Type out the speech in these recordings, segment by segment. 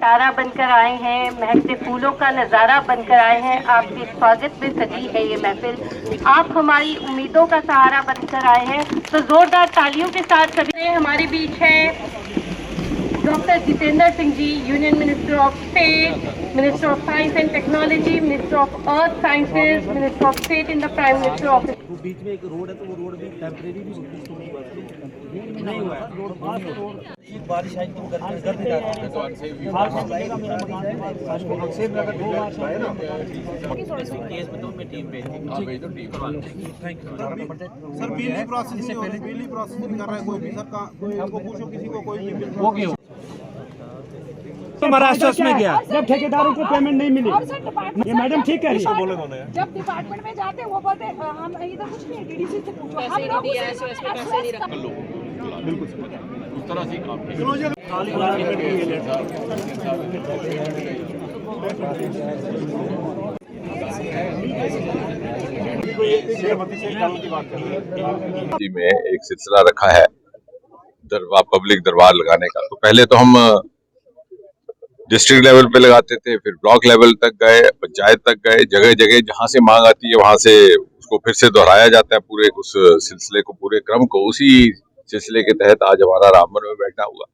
तारा बनकर आए हैं, महकते फूलों का नज़ारा बनकर आए हैं। आपके स्वागत में सजी है ये महफिल, आप हमारी उम्मीदों का सहारा बनकर आए हैं। तो जोरदार तालियों के साथ सभी हमारे बीच है doctor Jitendra Singh ji, union minister of state, minister of science and technology, minister of earth sciences, minister of state in the prime minister office. बीच में एक रोड है तो वो रोड भी टेम्परेरी भी नहीं हुआ है। रोड बारिश आई तो कर नहीं रहा केस में तो मैं टीम भेजी। सर बिजली प्रोसेसिंग कर रहा है कोई भी सर का, कोई आपको पूछो किसी को कोई भी महाराष्ट्र में गया जब ठेकेदारों को पेमेंट नहीं मिली। ये मैडम ठीक कह रही है। जब डिपार्टमेंट में जाते हैं वो बोलते हम इधर कुछ नहीं, डीडीसी से पूछो। बिल्कुल उस तरह से में एक सिलसिला रखा है पब्लिक दरबार लगाने का। तो पहले तो हम डिस्ट्रिक्ट लेवल पे लगाते थे, फिर ब्लॉक लेवल तक गए, पंचायत तक गए, जगह जगह जहां से मांग आती है वहां से उसको फिर से दोहराया जाता है, पूरे उस सिलसिले को, पूरे क्रम को। उसी सिलसिले के तहत आज हमारा रामबन में बैठा हुआ,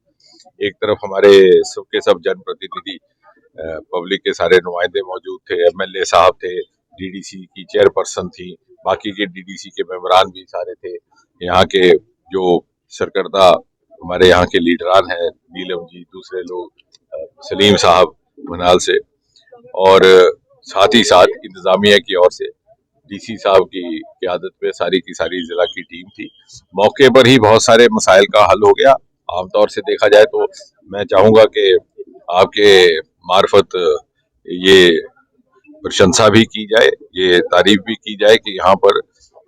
एक तरफ हमारे सबके सब जनप्रतिनिधि पब्लिक के सारे नुमाइंदे मौजूद थे, एमएलए साहब थे, डीडीसी की चेयरपर्सन थी, बाकी के डीडीसी के मेंबरान भी सारे थे, यहाँ के जो सरकर्दा हमारे यहाँ के लीडरान हैं, नीलम जी, दूसरे लोग, सलीम साहब मनाल से, और साथ ही साथ इंतजामिया की ओर से डीसी साहब की क़यादत में सारी की सारी जिला की टीम थी। मौके पर ही बहुत सारे मसाइल का हल हो गया। आमतौर से देखा जाए तो मैं चाहूंगा कि आपके मार्फत ये प्रशंसा भी की जाए, ये तारीफ भी की जाए कि यहाँ पर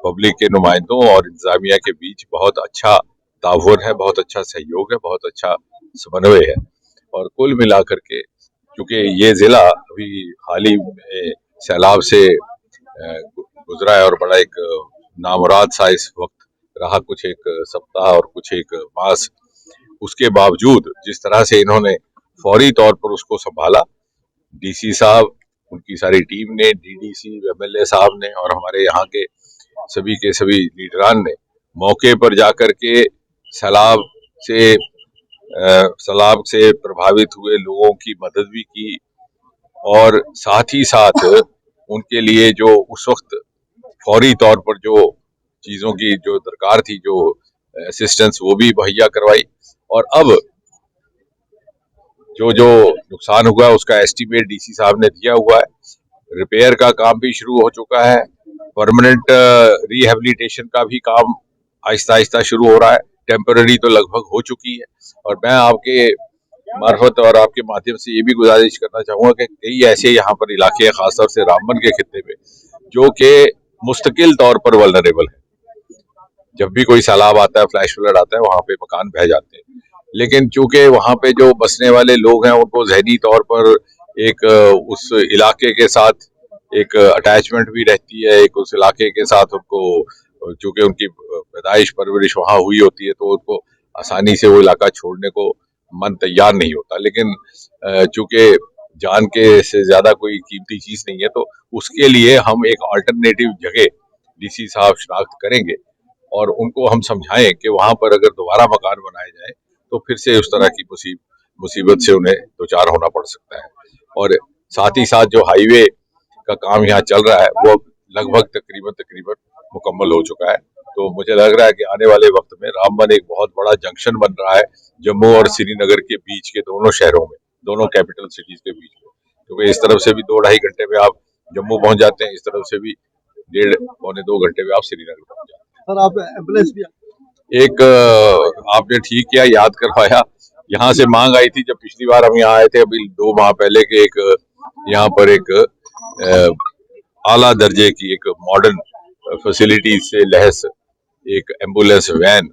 पब्लिक के नुमाइंदों और इंतजामिया के बीच बहुत अच्छा ताउन है, बहुत अच्छा सहयोग है, बहुत अच्छा समन्वय है। और कुल मिलाकर के क्योंकि ये जिला अभी हाल ही में सैलाब से गुजरा है और बड़ा एक नामुराद सा इस वक्त रहा, कुछ एक सप्ताह और कुछ एक मास, उसके बावजूद जिस तरह से इन्होंने फौरी तौर पर उसको संभाला, डीसी साहब, उनकी सारी टीम ने, डीडीसी, एमएलए साहब ने और हमारे यहाँ के सभी लीडरान ने मौके पर जाकर के सैलाब से प्रभावित हुए लोगों की मदद भी की, और साथ ही साथ उनके लिए जो उस वक्त फौरी तौर पर जो चीजों की जो दरकार थी, जो असिस्टेंस, वो भी मुहैया करवाई। और अब जो नुकसान हुआ उसका एस्टीमेट डीसी साहब ने दिया हुआ है, रिपेयर का काम भी शुरू हो चुका है, परमानेंट रिहेबिलिटेशन का भी काम आहिस्ता आहिस्ता शुरू हो रहा है, टेम्पररी तो लगभग हो चुकी है। और मैं आपके मार्फत और आपके माध्यम से ये भी गुजारिश करना चाहूंगा कि कई ऐसे यहाँ पर इलाके हैं, खासतौर से रामबन के खित्ते में, जो कि मुस्तकिल तौर पर वल्नरेबल है। जब भी कोई सैलाब आता है, फ्लैश फ्लड आता है, वहां पे मकान बह जाते हैं, लेकिन चूंकि वहां पे जो बसने वाले लोग हैं उनको जहनी तौर पर एक उस इलाके के साथ एक अटैचमेंट भी रहती है, एक उस इलाके के साथ उनको, चूंकि उनकी पैदाइश परवरिश वहां हुई होती है, तो उनको आसानी से वो इलाका छोड़ने को मन तैयार नहीं होता। लेकिन चूंकि जान के से ज्यादा कोई कीमती चीज नहीं है, तो उसके लिए हम एक अल्टरनेटिव जगह डीसी साहब शिनाख्त करेंगे और उनको हम समझाएं कि वहां पर अगर दोबारा मकान बनाए जाए तो फिर से उस तरह की मुसीबत से उन्हें दो चार होना पड़ सकता है। और साथ ही साथ जो हाईवे का काम यहाँ चल रहा है वो लगभग तकरीबन मुकम्मल हो चुका है। तो मुझे लग रहा है कि आने वाले वक्त में रामबन एक बहुत बड़ा जंक्शन बन रहा है जम्मू और श्रीनगर के बीच के, दोनों शहरों में, दोनों कैपिटल सिटीज के बीच में, क्योंकि इस तरफ से भी 2-2.5 घंटे में आप जम्मू पहुंच जाते हैं, इस तरफ से भी 1.5-2 घंटे में आप श्रीनगर पहुंच जाते हैं। सर आप एम्बुलेंस भी एक आपने ठीक किया, याद करवाया, यहाँ से मांग आई थी जब पिछली बार हम यहाँ आए थे, अभी 2 माह पहले के, एक यहाँ पर एक आला दर्जे की एक मॉडर्न फैसिलिटी से लैस एक एम्बुलेंस वैन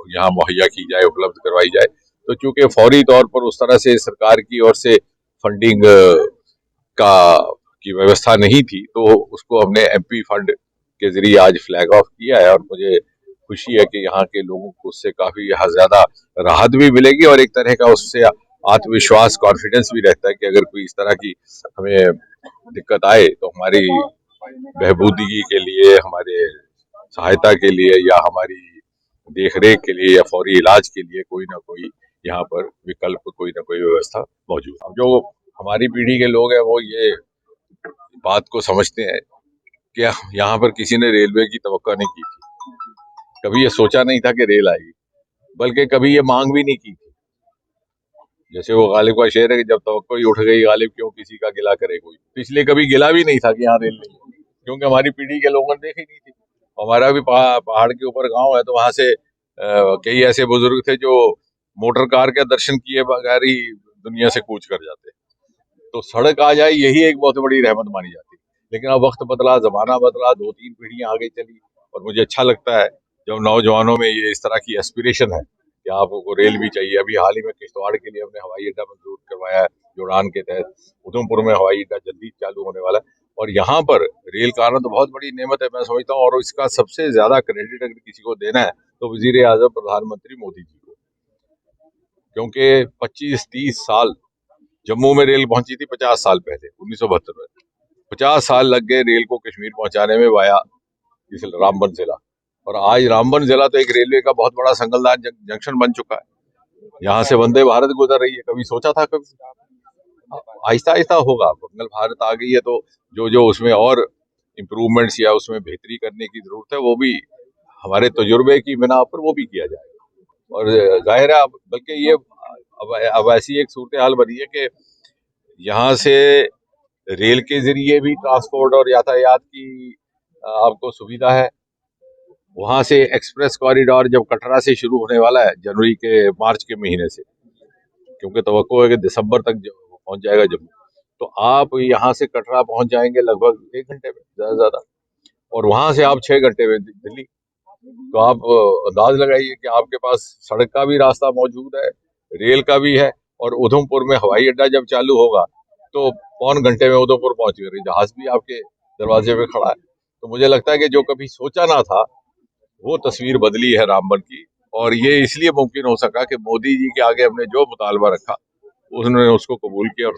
यहाँ मुहैया की जाए, उपलब्ध करवाई जाए। तो चूंकि फौरी तौर पर उस तरह से सरकार की ओर से फंडिंग की व्यवस्था नहीं थी, तो उसको हमने एमपी फंड के जरिए आज फ्लैग ऑफ किया है, और मुझे खुशी है कि यहाँ के लोगों को उससे काफी ज्यादा राहत भी मिलेगी और एक तरह का उससे आत्मविश्वास, कॉन्फिडेंस भी रहता है कि अगर कोई इस तरह की हमें दिक्कत आए तो हमारी बहबूदगी के लिए, हमारे सहायता के लिए या हमारी देखरेख के लिए या फौरी इलाज के लिए कोई ना कोई यहाँ पर विकल्प, कोई ना कोई व्यवस्था मौजूद है। जो हमारी पीढ़ी के लोग हैं वो ये बात को समझते हैं कि यहाँ पर किसी ने रेलवे की तवक्को नहीं की थी, कभी ये सोचा नहीं था कि रेल आएगी, बल्कि कभी ये मांग भी नहीं की थी। जैसे वो गालिब का शेर है कि जब तवक्को ही उठ गई गालिब क्यों किसी का गिला करे कोई। पिछले कभी गिला भी नहीं था कि यहाँ रेल नहीं है, क्योंकि हमारी पीढ़ी के लोगों ने देखी नहीं थी। हमारा भी पहाड़ के ऊपर गांव है, तो वहां से कई ऐसे बुजुर्ग थे जो मोटर कार के दर्शन किए बगैर ही दुनिया से कूच कर जाते। तो सड़क आ जाए यही एक बहुत बड़ी रहमत मानी जाती। लेकिन अब वक्त बदला, जमाना बदला, 2-3 पीढ़ियां आगे चली, और मुझे अच्छा लगता है जब नौजवानों में ये इस तरह की एस्पिरेशन है कि आपको रेल भी चाहिए। अभी हाल ही में किश्तवाड़ के लिए हमने हवाई अड्डा मंजूर करवाया है, जो उड़ान के तहत। उधमपुर में हवाई अड्डा जल्दी चालू होने वाला है, और यहाँ पर रेल का आना तो बहुत बड़ी नेमत है मैं समझता हूँ। और इसका सबसे ज्यादा क्रेडिट अगर किसी को देना है तो वजीर आजम प्रधानमंत्री मोदी जी को, क्योंकि 25-30 साल जम्मू में रेल पहुंची थी 50 साल पहले 1972 में। 50 साल लग गए रेल को कश्मीर पहुंचाने में वाया इस रामबन जिला, और आज रामबन जिला तो एक रेलवे का बहुत बड़ा संगलदान जंक्शन बन चुका है। यहाँ से वंदे भारत गुजर रही है, कभी सोचा था? कभी आहिस्ता आहिस्ता होगा। मंगल भारत आ गई है तो जो जो उसमें और इम्प्रूवमेंट्स या उसमें बेहतरी करने की जरूरत है वो भी हमारे तजुर्बे की बिना पर वो भी किया जाएगा। और जाहिर है बल्कि ये अब ऐसी एक सूरत हाल बनी है कि यहाँ से रेल के जरिए भी ट्रांसपोर्ट और यातायात की आपको सुविधा है। वहां से एक्सप्रेस कॉरिडोर जब कटरा से शुरू होने वाला है जनवरी के मार्च के महीने से, क्योंकि तवक्को है कि दिसंबर तक पहुंच जाएगा जम्मू, तो आप यहाँ से कटरा पहुंच जाएंगे लगभग 1 घंटे में ज्यादा ज्यादा, और वहां से आप 6 घंटे में दिल्ली। तो आप अंदाज लगाइए कि आपके पास सड़क का भी रास्ता मौजूद है, रेल का भी है, और उधमपुर में हवाई अड्डा जब चालू होगा तो पौन घंटे में उधमपुर पहुंचेगा, जहाज भी आपके दरवाजे पे खड़ा है। तो मुझे लगता है कि जो कभी सोचा ना था वो तस्वीर बदली है रामबन की, और ये इसलिए मुमकिन हो सका कि मोदी जी के आगे हमने जो मुतालबा रखा उन्होंने उसको कबूल किया और